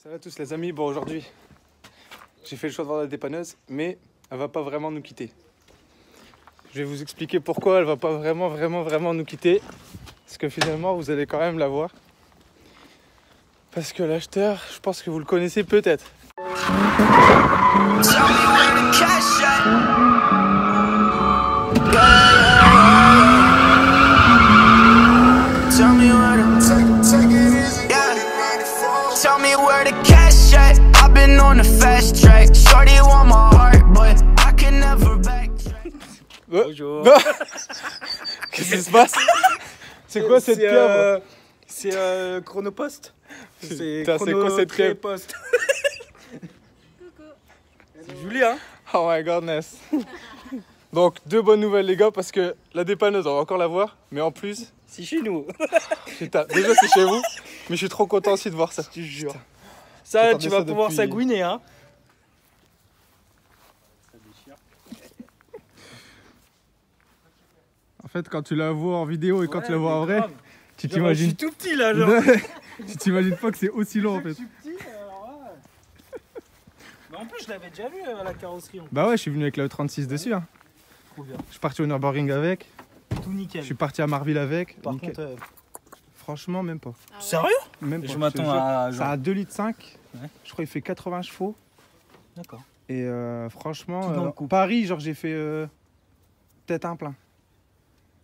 Salut à tous les amis, bon aujourd'hui j'ai fait le choix de voir la dépanneuse mais elle va pas vraiment nous quitter. Je vais vous expliquer pourquoi elle va pas vraiment nous quitter. Parce que finalement vous allez quand même la voir. Parce que l'acheteur, je pense que vous le connaissez peut-être. Tell me where the cash at. I've been on the fast track. Shorty want my heart, but I can never backtrack. Bonjour. Qu'est-ce qui se passe? C'est quoi cette pieuvre? C'est Chronopost. C'est quoi cette pieuvre? Post. C'est Julien. Oh my godness. Donc deux bonnes nouvelles les gars, parce que la dépanneuse on va encore la voir, mais en plus C'est chez nous. putain, déjà c'est chez vous, mais je suis trop content aussi de voir ça. Je te jure. Putain. Ça, J'attendais tu vas ça pouvoir depuis- s'agouiner, hein. En fait quand tu la vois en vidéo et quand tu la vois en vrai, tu Je t'imagines. suis tout petit là, genre. Tu t'imagines pas que c'est aussi long en fait. Je suis petit, alors ouais. Mais en plus, je l'avais déjà vu à la carrosserie. Bah ouais, je suis venu avec la E36 dessus. Hein. Trop bien. Je suis parti au Nürburgring avec, Tout nickel. je suis parti à Marville avec. Par Nickel. contre, Franchement, même pas. sérieux? Même pas. Je te m'attends jure. à Ça genre. a 2,5 litres. Ouais. Je crois qu'il fait 80 chevaux. D'accord. Et franchement, Tout dans le coup. Paris, genre j'ai fait peut-être un plein.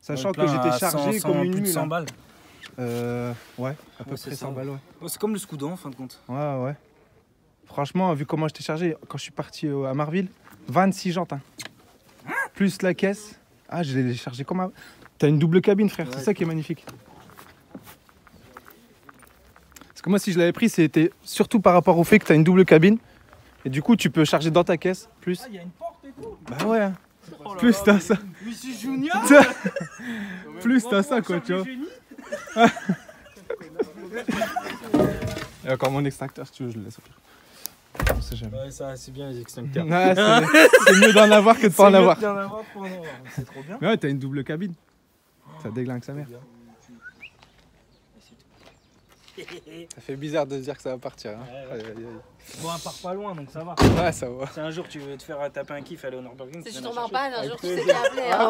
Sachant Ouais, que plein j'étais à chargé 100, comme une plus de mule. 100 hein. balles. Ouais, à peu Ouais, c'est près ça. 100 balles, ouais. Ouais, c'est comme le Scudo en fin de compte. Ouais. Franchement, vu comment j'étais chargé, quand je suis parti à Marville, 26 jantes. Hein. Plus la caisse. Ah, je l'ai chargé comme un... T'as une double cabine, frère, c'est Ouais. ça qui est magnifique. Parce que moi, si je l'avais pris, c'était surtout par rapport au fait que t'as une double cabine. Et du coup, tu peux charger dans ta caisse, plus. Ah, il y a une porte et tout. Bah ouais, hein. Oh là Plus là, t'as mais- ça. Mais c'est Junior. Plus t'as ça, quoi, tu vois. Et encore mon extracteur, si tu veux, je le laisse. On sait jamais. Ouais, ça, c'est bien les extincteurs. Ouais, c'est mieux d'en avoir que de pas en avoir. C'est mieux d'en avoir pour en avoir. C'est trop bien. Mais ouais, t'as une double cabine. Ça déglingue sa mère. Ça fait bizarre de se dire que ça va partir. Hein. Ouais. Bon, on part pas loin, donc ça va. Ouais, ça va. Si un jour tu veux te faire taper un kiff, aller au Nürburgring, Si tu je viens tombe la en chercher. panne, un jour tu Avec sais qui appeler. Ah Hein.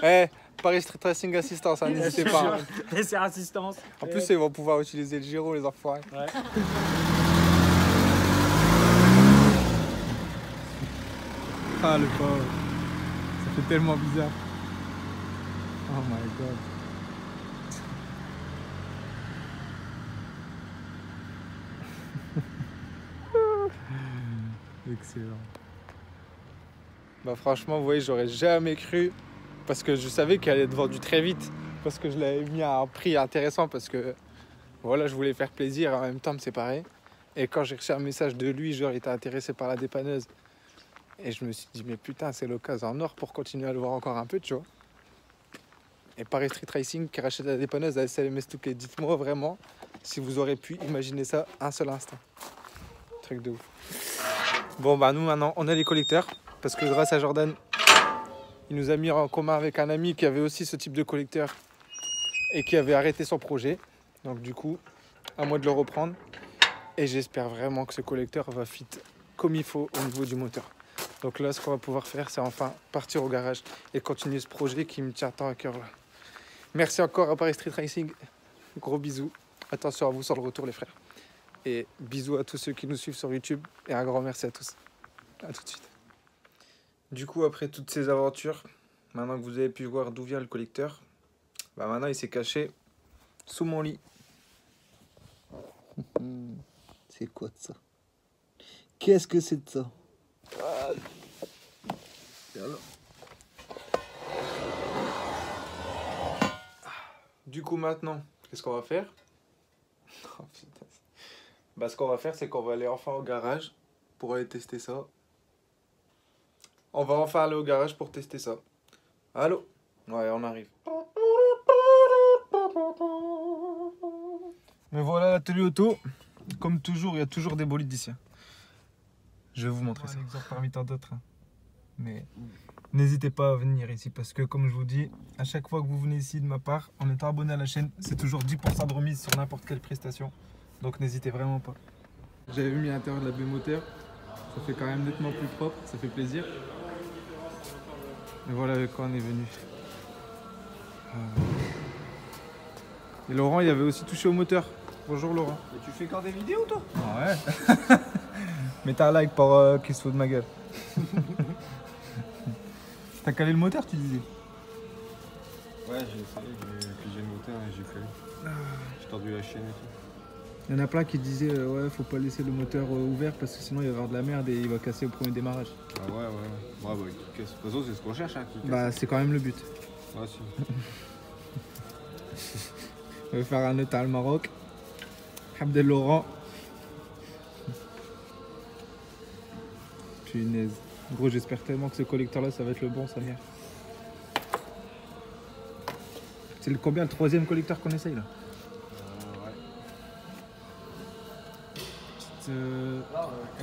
voilà. Paris Street Racing Assistance, hein, n'hésitez pas. Hein. Laisser assistance. En plus, ils vont pouvoir utiliser le gyro, les enfoirés. Ouais. Ah le pauvre. Ça fait tellement bizarre. Oh my god. Excellent. Bah franchement, vous voyez, j'aurais jamais cru. Parce que je savais qu'elle allait être vendue très vite. Parce que je l'avais mis à un prix intéressant. Parce que voilà, je voulais faire plaisir et en même temps me séparer. Et quand j'ai reçu un message de lui, genre il était intéressé par la dépanneuse. Et je me suis dit, mais putain, c'est l'occasion en or pour continuer à le voir encore un peu, tu vois. Et Paris Street Racing qui rachète la dépanneuse à SLM Stouquet. Dites-moi vraiment si vous aurez pu imaginer ça un seul instant. Truc de ouf. Bon, bah nous maintenant, on a les collecteurs. Parce que grâce à Jordan, il nous a mis en commun avec un ami qui avait aussi ce type de collecteur et qui avait arrêté son projet. Donc du coup, à moi de le reprendre. Et j'espère vraiment que ce collecteur va fit comme il faut au niveau du moteur. Donc là, ce qu'on va pouvoir faire, c'est enfin partir au garage et continuer ce projet qui me tient tant à cœur là. Merci encore à Paris Street Racing. Gros bisous. Attention à vous sur le retour, les frères. Et bisous à tous ceux qui nous suivent sur YouTube. Et un grand merci à tous. À tout de suite. Du coup, après toutes ces aventures, maintenant que vous avez pu voir d'où vient le collecteur, bah maintenant il s'est caché sous mon lit. C'est quoi de ça? Qu'est-ce que c'est de ça? Du coup, maintenant, qu'est-ce qu'on va faire? Oh, putain. Bah, ce qu'on va faire, c'est qu'on va aller enfin au garage pour aller tester ça. On va enfin aller au garage pour tester ça. Allô? Ouais, on arrive. Mais voilà la tenue auto. Comme toujours, il y a toujours des bolides ici. Je vais vous montrer ça. Un exemple parmi tant d'autres. Mais n'hésitez pas à venir ici parce que comme je vous dis, à chaque fois que vous venez ici de ma part, en étant abonné à la chaîne, c'est toujours 10% de remise sur n'importe quelle prestation. Donc n'hésitez vraiment pas. J'avais mis à l'intérieur de la B-moteur. Ça fait quand même nettement plus propre, ça fait plaisir. Et voilà avec quoi on est venu. Et Laurent, il avait aussi touché au moteur. Bonjour Laurent. Mais tu fais encore des vidéos toi? Ouais. Mets un like pour qu'il se fout de ma gueule. T'as calé le moteur, tu disais? Ouais, j'ai essayé, j'ai le moteur et j'ai fait. J'ai tordu la chaîne et tout. Il y en a plein qui disaient ouais, faut pas laisser le moteur ouvert parce que sinon il va y avoir de la merde et il va casser au premier démarrage. Ah ouais, ouais. Ouais, bah, de toute façon, c'est ce qu'on cherche, hein. Bah, c'est quand même le but. Ouais, si. On va faire un état au Maroc. Abdel Laurent. Punaise. Gros, j'espère tellement que ce collecteur là ça va être le bon, sa mère. C'est combien le troisième collecteur qu'on essaye là? Ouais.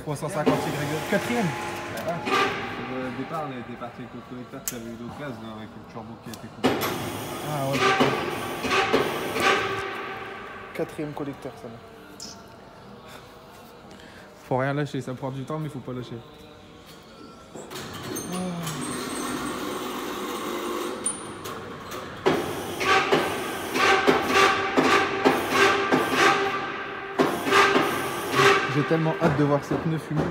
350 Y. Quatrième. Au départ, on était parti avec le collecteur que tu avais eu d'autres classes avec le turbo qui a été coupé. Ah ouais. Quatrième collecteur, ça va. Faut rien lâcher, ça prend du temps, mais faut pas lâcher. J'ai tellement hâte de voir ces pneus fumés là.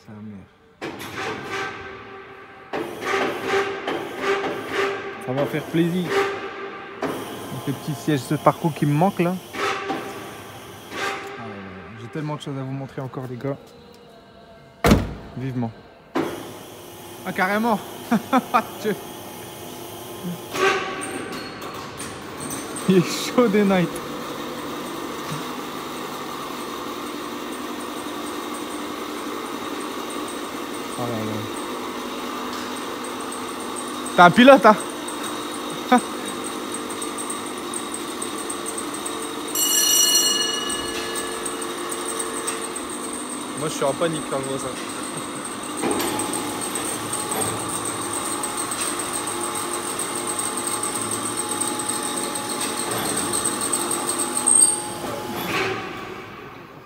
Sa mère. Ça va faire plaisir. Les petits sièges de parcours qui me manquent là. J'ai tellement de choses à vous montrer encore les gars. Vivement. Ah carrément. Il est chaud des nights. Oh là là. T'as un pilote hein? Moi je suis en panique quand je vois ça.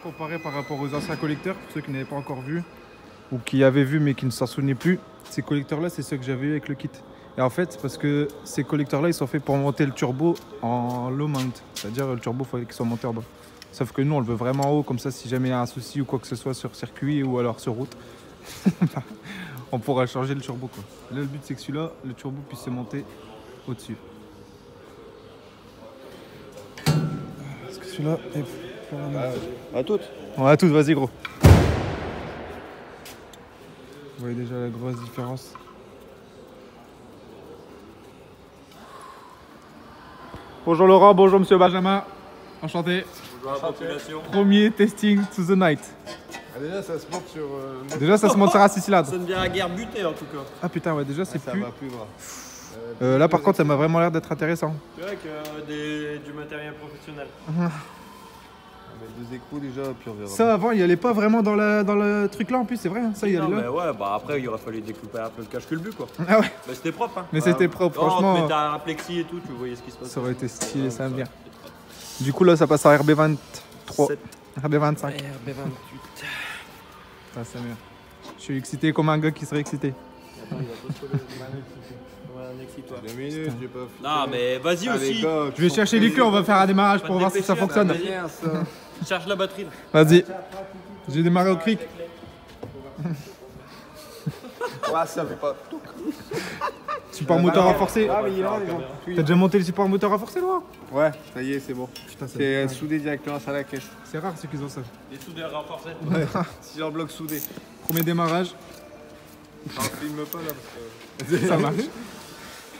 Pour comparer par rapport aux anciens collecteurs, pour ceux qui n'avaient pas encore vu, ou qui avaient vu mais qui ne s'en souvenaient plus, ces collecteurs là c'est ceux que j'avais eu avec le kit. Et en fait c'est parce que ces collecteurs là ils sont faits pour monter le turbo en low mount, c'est-à-dire le turbo il faut qu'il soit monté en bas. Sauf que nous on le veut vraiment haut, comme ça si jamais il y a un souci ou quoi que ce soit sur circuit ou alors sur route, on pourra changer le turbo quoi. Là le but c'est que celui-là, le turbo puisse se monter au-dessus. Est-ce que celui-là est... À toutes. Ouais, à tous, vas-y gros. Vous voyez déjà la grosse différence. Bonjour Laurent, bonjour Monsieur Benjamin. Enchanté. Bonjour à la population. Premier testing to the night. Ah, déjà, ça se monte sur. Déjà ça se monte sur un 6 cylindres. Ça sonne bien la guerre butée en tout cas. Ah putain ouais déjà c'est Ça plus... va plus grave. Là par contre ça m'a vraiment l'air d'être intéressant. C'est vrai que du matériel professionnel. Deux écrous déjà, puis on verra. Ça avant il allait pas vraiment dans le truc là en plus c'est vrai, hein. Ça il Non allait mais là. ouais, bah après il aurait fallu découper un peu le cache-culbu quoi. Ah ouais. Mais c'était propre hein. Mais c'était propre, Non, franchement. mais t'as un plexi et tout, tu voyais ce qui se passe. Ça aurait été stylé, ça me vient. Du coup là ça passe à RB23. RB25. RB28. Ah, c'est bien. Je suis excité comme un gars qui serait excité. Attends, il va pas se coller. Ouais, excite-toi. 2 minutes, j'ai pas fait. Non mais vas-y aussi. Je vais chercher les clés, on va faire un démarrage pour voir si ça fonctionne. Bien ça. Charge la batterie là. Vas-y. J'ai démarré au cric. Ouais, ça fait pas. Support moteur renforcé. Ah, mais il est là, les gens. T'as déjà monté le support moteur renforcé, Laurent? Ouais, ça y est, c'est bon. Putain, C'est soudé directement sur la caisse. c'est rare ceux qui ont ça. Des soudeurs renforcés. Si en bloc soudé. Premier démarrage, On filme pas là parce que. ça marche.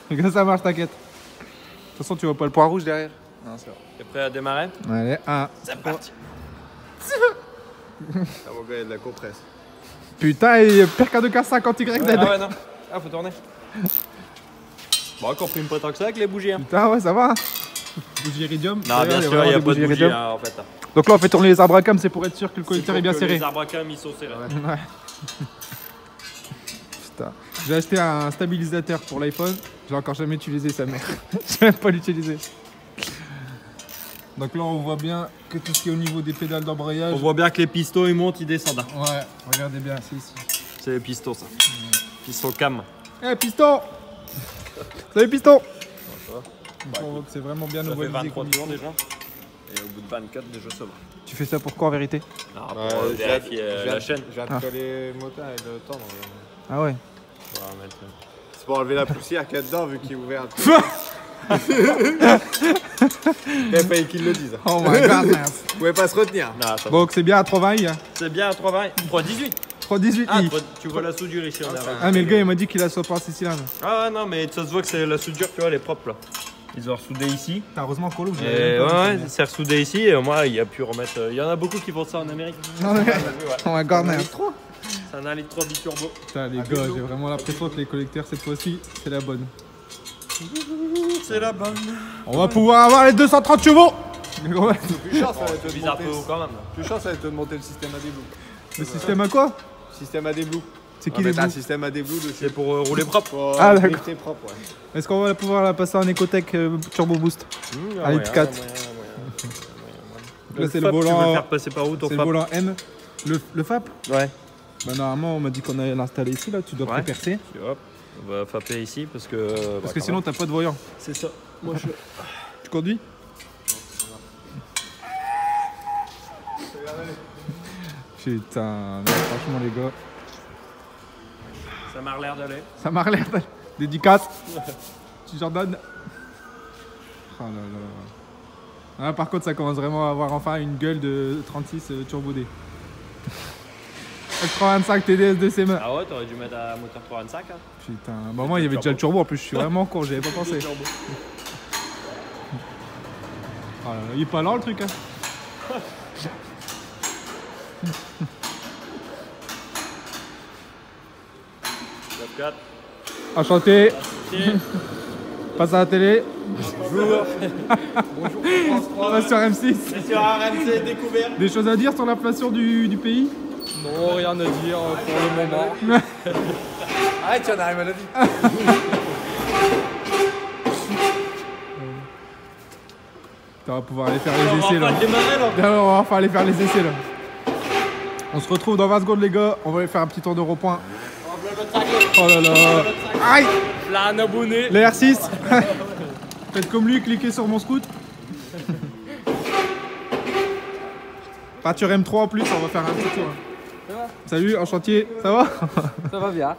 Regarde, ça marche, t'inquiète. De toute façon, tu vois pas le point rouge derrière. Non, c'est vrai. T'es prêt à démarrer? Allez, 1. C'est parti. Ah, mon gars, il y a de la compresse. Putain, et pire qu'un 2K50 YZ. Ah ouais non. Ah faut tourner. Bon encore plus pas tant que ça avec les bougies hein. Putain, ouais, ça va. Hein. Bougie iridium. Non bien sûr il y a pas de bougie hein, en fait. Donc là, on fait tourner les arbres à cam, c'est pour être sûr que le collecteur est bien serré. Les arbres à cam ils sont serrés. Ouais. Putain. J'ai acheté un stabilisateur pour l'iPhone. J'ai encore jamais utilisé sa mère. Je vais même pas l'utiliser. Donc là on voit bien que tout ce qui est au niveau des pédales d'embrayage. On voit bien que les pistons ils montent, ils descendent. Ouais, regardez bien, c'est ici. C'est les pistons ça. Piston cam. Eh piston. Salut piston. On voit que c'est vraiment bien Ça fait ovalisé. 23 tours déjà. Et au bout de 24 déjà ça va. Tu fais ça pour quoi en vérité? Alors, pour vérifier la chaîne. Je viens de coller le moteur et le tendre. Ah ouais. On va mettre... C'est pour enlever la poussière qu'il y a dedans vu qu'il est ouvert un peu. Il a failli qu'ils le disent. Oh my god, mince. Vous pouvez pas se retenir. Non, ça va. Donc c'est bien à 320 i. Hein. C'est bien à 320. 318. 318 Ah, i. tu vois la soudure ici en arrière. Ah mais le gars il m'a dit qu'il a 66 cylindres. Ah ouais, non, mais ça se voit que c'est la soudure, tu vois, elle est propre là. Ils ont ressoudé ici. T'as heureusement Colo. Et ouais, c'est ressoudé ici. Et moi, il a pu remettre. Il y en a beaucoup qui font ça en Amérique. Oh my god, mince. C'est un 1,3 litre biturbo. Putain les gars, j'ai vraiment l'impression que les collecteurs cette fois-ci, c'est la bonne. C'est la bonne. On va pouvoir avoir les 230 chevaux. Plus cher, ça va te Bizarre peu monter. haut quand même. Plus cher, ça va te monter le système AD Blue. Le système à quoi? Système AD Blue. C'est On qui va les mettre un Blue? système AD Blue dessus. C'est pour rouler propre. Pour Ah, d'accord. drifter propre, ouais. Est-ce qu'on va pouvoir la passer en Ecotech Turbo Boost? Allez, 4. Là c'est le Tu veux le volant. faire passer par où ton C'est le FAP? volant M. Le FAP? Ouais. Bah normalement on m'a dit qu'on allait l'installer ici là, tu dois Ouais. percer. Hop, on va faper ici parce que. Parce que sinon t'as pas de voyant. c'est ça. Moi je. Tu conduis? Putain, mais franchement les gars, Ça m'a l'air d'aller. ça m'a l'air de- dédicace. Tu Jordan. Oh là là. Ah, par contre ça commence vraiment à avoir enfin une gueule de 36 Turbo D. 325 TDS de ses mains. Ah ouais, t'aurais dû mettre un moteur 325. Hein. Putain, bah moi il y avait déjà le turbo en plus, je suis vraiment con, j'y avais pas pensé. Oh là là, il est pas lent le truc hein. Top 4. Enchanté, passe à la télé. On va sur M6. C'est sur RMC découvert. Des choses à dire sur l'inflation du pays? Non, rien à dire pour le moment. Arrête, tu en arrives à la vie. On va pouvoir aller faire les essais là. démarrer là. Là, on va enfin aller faire les essais là. On se retrouve dans 20 secondes les gars, on va aller faire un petit tour de rond-point. Oh là là. Aïe. Là, un abonné. Les R6. Faites comme lui, cliquez sur mon scoot. Peinture M3 en plus, on va faire un petit tour. Salut, en chantier, ça va? Ça va bien.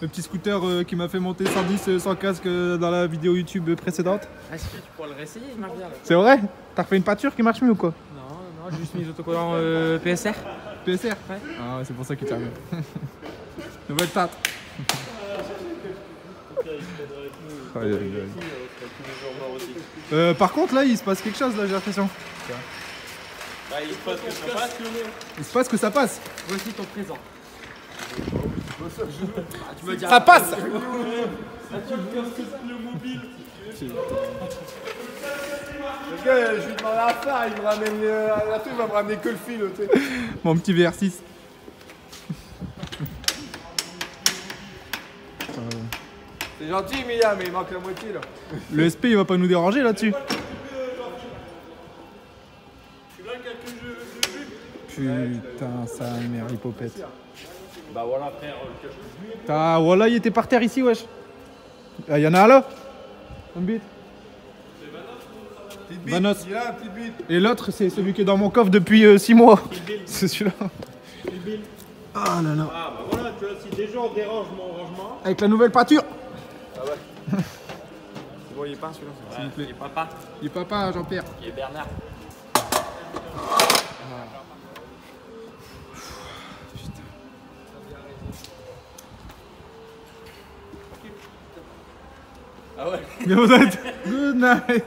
Le petit scooter qui m'a fait monter 110 sans casque dans la vidéo YouTube précédente. Est-ce que tu pourras le réessayer? Il marche bien là. C'est vrai? T'as refait une peinture qui marche mieux ou quoi? Non, j'ai juste mis les autocollants PSR. PSR? Ouais. Ah ouais, c'est pour ça qu'il tient mieux. Nouvelle teinte. Aïe, aïe, aïe. Par contre là il se passe quelque chose là j'ai l'impression. Il se passe que ça passe. Il se passe que ça passe. Voici ton présent. Ça passe. Le gars, je lui demande à faire, il me ramène la truc, il va me ramener que le fil, tu sais. Mon petit VR6. C'est gentil, Mia, mais il manque la moitié là. Le SP il va pas nous déranger là-dessus. Putain, ça mère l'hypopète. Bah voilà, frère. Putain, voilà, il était par terre ici, wesh. Ah, y en a un là. Un bit. Petite Vanos. bite, il a un petit bite. Et l'autre, c'est celui qui est dans mon coffre depuis 6 mois. C'est celui-là. Ah là là. Ah bah voilà, tu vois, si déjà on dérange mon rangement. Avec la nouvelle peinture. C'est bon, il est pas celui-là. Ouais, il est papa, Il est papa, Jean-Pierre. il est Bernard. Bien vous êtes. Good night.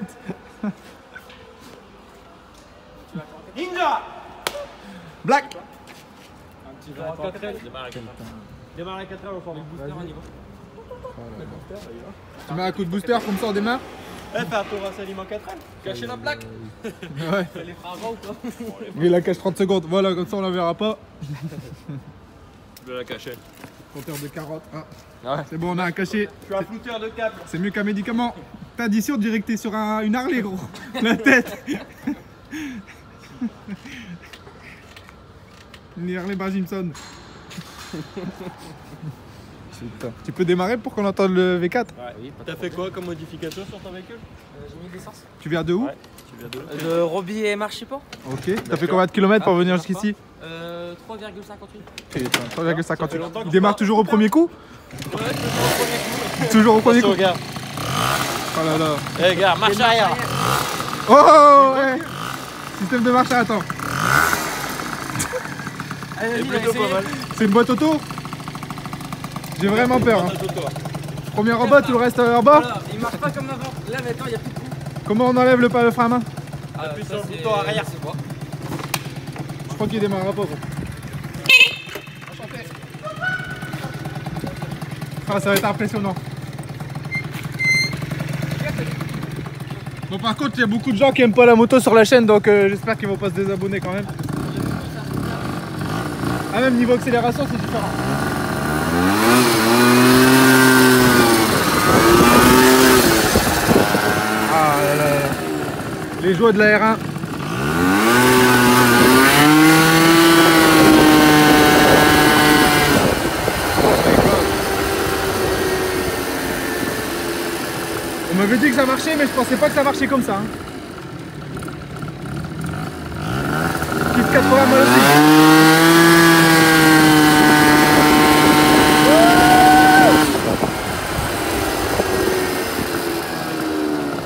Ninja. Black. Démarre à 4 heures au fond. Tu mets un coup de booster comme ça on démarre. Eh, fais un tour à Salim 4 heures. Cacher la plaque. Ouais. Elle est avant ou quoi? Mais il la cache 30 secondes. Voilà, comme ça on la verra pas. Je vais la cacher. Compteur de carottes. Ah. Ouais. C'est bon, on a un cachet. Je suis un flouteur de câble. C'est mieux qu'un médicament. T'as dit on dirait que t'es sur une Harley, gros. La tête. Une Harley Benjimson. Putain. Tu peux démarrer pour qu'on entende le V4? Oui, T'as fait quoi comme modification sur ton véhicule? J'ai mis de l'essence. Tu viens de où? Ouais. Tu viens de où? De Roby et Marchiport. Ok. T'as fait combien de kilomètres pour venir jusqu'ici? 3,58. Putain, 3,58. longtemps qu'on Il démarre part. toujours au premier coup? Ouais, Toujours au premier coup? Regarde. Oh là là. Eh, regarde, marche arrière. Oh ouais. Système de marche, attends. allez, C'est plutôt pas mal. C'est une boîte auto? J'ai vraiment peur. Hein. Premier en bas, tout le reste en bas. Voilà, il marche pas comme avant. Là maintenant, il n'y a plus de coup. Comment on enlève le frein à main? Appuie sur le bouton arrière. C'est quoi? Je crois qu'il démarrera pas. Gros. Ah, ça va être impressionnant. Bon, par contre, il y a beaucoup de gens qui aiment pas la moto sur la chaîne, donc j'espère qu'ils vont pas se désabonner quand même. Ah, même niveau accélération, c'est différent. Ah là là là. Les joies de la R1. On m'avait dit que ça marchait, mais je pensais pas que ça marchait comme ça. Hein. Kit 80 moi aussi.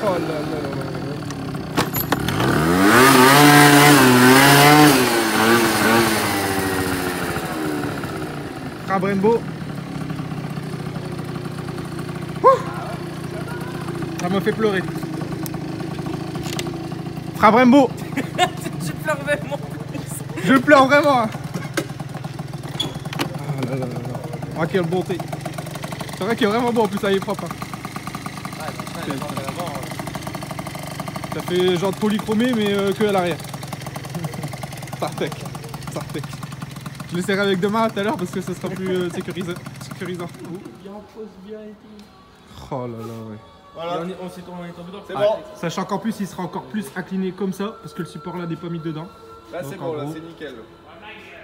Oh là là là là. Frein Brembo. Ça m'a fait pleurer. Frein Brembo. Je pleure vraiment. Je pleure vraiment. Hein. Ah là là là là. Ah, quelle bonté. C'est vrai qu'il est vraiment bon en plus, ça y est propre. Hein. Ça fait genre de polychromé mais que à l'arrière. Sartec. Sartec. Je l'essaierai avec demain tout à l'heure parce que ça sera plus sécurisant. Il repose bien et tout. Oh là là ouais. Voilà. On s'est tombé dedans. C'est bon. Sachant qu'en plus il sera encore plus incliné comme ça parce que le support là n'est pas mis dedans. Là c'est Donc, bon, en là gros. c'est nickel.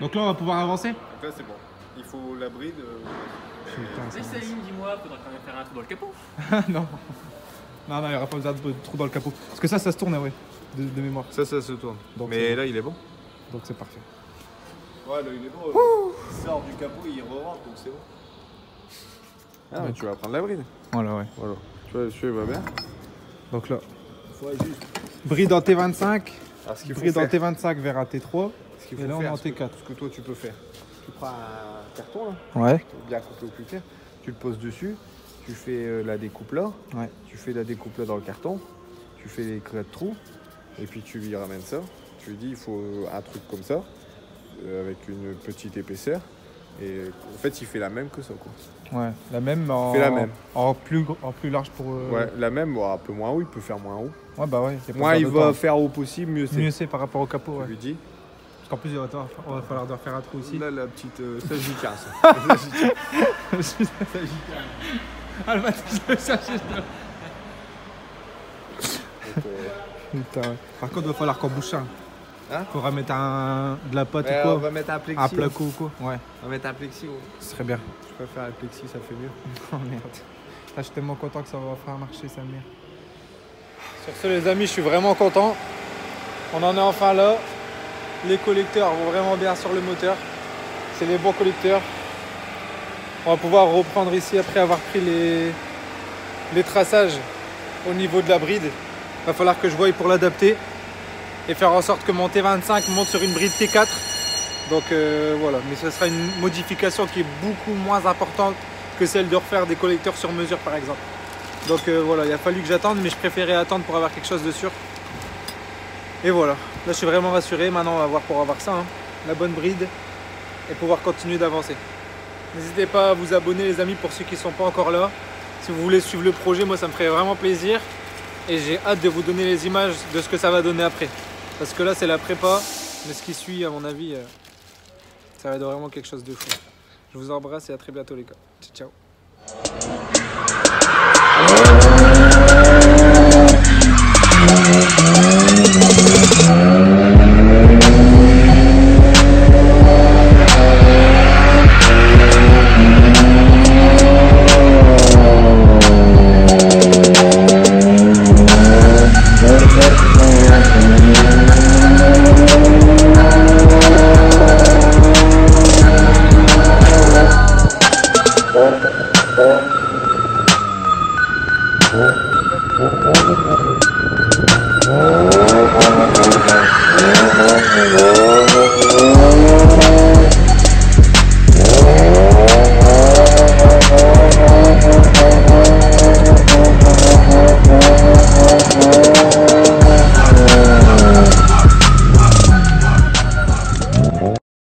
Donc là on va pouvoir avancer. Donc là c'est bon. Il faut la bride. Putain, ça va. Céline, dis-moi, faudra quand même faire un trou dans le capot. Non. Non, non, il n'y aura pas besoin de trou dans le capot. Parce que ça se tourne, ouais, de mémoire. Ça se tourne. Donc, Mais c'est là il est bon. Donc c'est parfait. Ouais, là il est bon. Il sort du capot, il re-rentre donc c'est bon. Ah, Donc. tu vas prendre la bride. Voilà, ouais. Voilà. Tu vois, celui-là va bien. Donc là, Faut juste. bride en T25, Alors, ce qu'il faut bride en faire, T25 vers un T3. ce qu'il et faut là, on est faire, en ce que- T4. Ce que toi tu peux faire. Tu prends un carton là, Ouais. bien coupé au plus clair. Tu le poses dessus. Tu fais la découpe là. Ouais. Tu fais la découpe là dans le carton. Tu fais les creux de trous. Et puis tu lui ramènes ça. Tu lui dis il faut un truc comme ça. Avec une petite épaisseur. Et en fait il fait la même que ça quoi. Ouais, la même en, Fais la même. en plus large pour. Ouais, la même, bon, un peu moins haut, il peut faire moins haut. Ouais, bah ouais. y a pas Moins besoin il de va temps. faire haut possible, mieux c'est. Mieux c'est par rapport au capot, Tu ouais. lui dis. Parce qu'en plus, il va falloir de refaire un trou aussi. Là la petite Sagittaire ça. Ah, le matin, je le cherchais. Putain, ouais. Par contre, il va falloir qu'on bouge ça. Hein? Faudra mettre de la pâte Ouais, ou on quoi. va mettre un plexi. Un placo ou quoi. Ouais, On va mettre un plexi. Ouais. ce serait bien. Je préfère un plexi, ça fait mieux. Oh merde. Ah, je suis tellement content que ça va faire marcher sa mère. Sur ce les amis, je suis vraiment content. On en est enfin là. Les collecteurs vont vraiment bien sur le moteur. C'est les bons collecteurs. On va pouvoir reprendre ici après avoir pris les traçages au niveau de la bride. Il va falloir que je voie pour l'adapter et faire en sorte que mon T25 monte sur une bride T4. Donc voilà, mais ce sera une modification qui est beaucoup moins importante que celle de refaire des collecteurs sur mesure par exemple. Donc voilà, il a fallu que j'attende, mais je préférais attendre pour avoir quelque chose de sûr. Et voilà, là je suis vraiment rassuré. Maintenant on va voir pour avoir ça, hein, la bonne bride et pouvoir continuer d'avancer. N'hésitez pas à vous abonner les amis pour ceux qui ne sont pas encore là. Si vous voulez suivre le projet, moi ça me ferait vraiment plaisir. Et j'ai hâte de vous donner les images de ce que ça va donner après. Parce que là c'est la prépa, mais ce qui suit à mon avis, ça va être vraiment quelque chose de fou. Je vous embrasse et à très bientôt les gars. Ciao, ciao.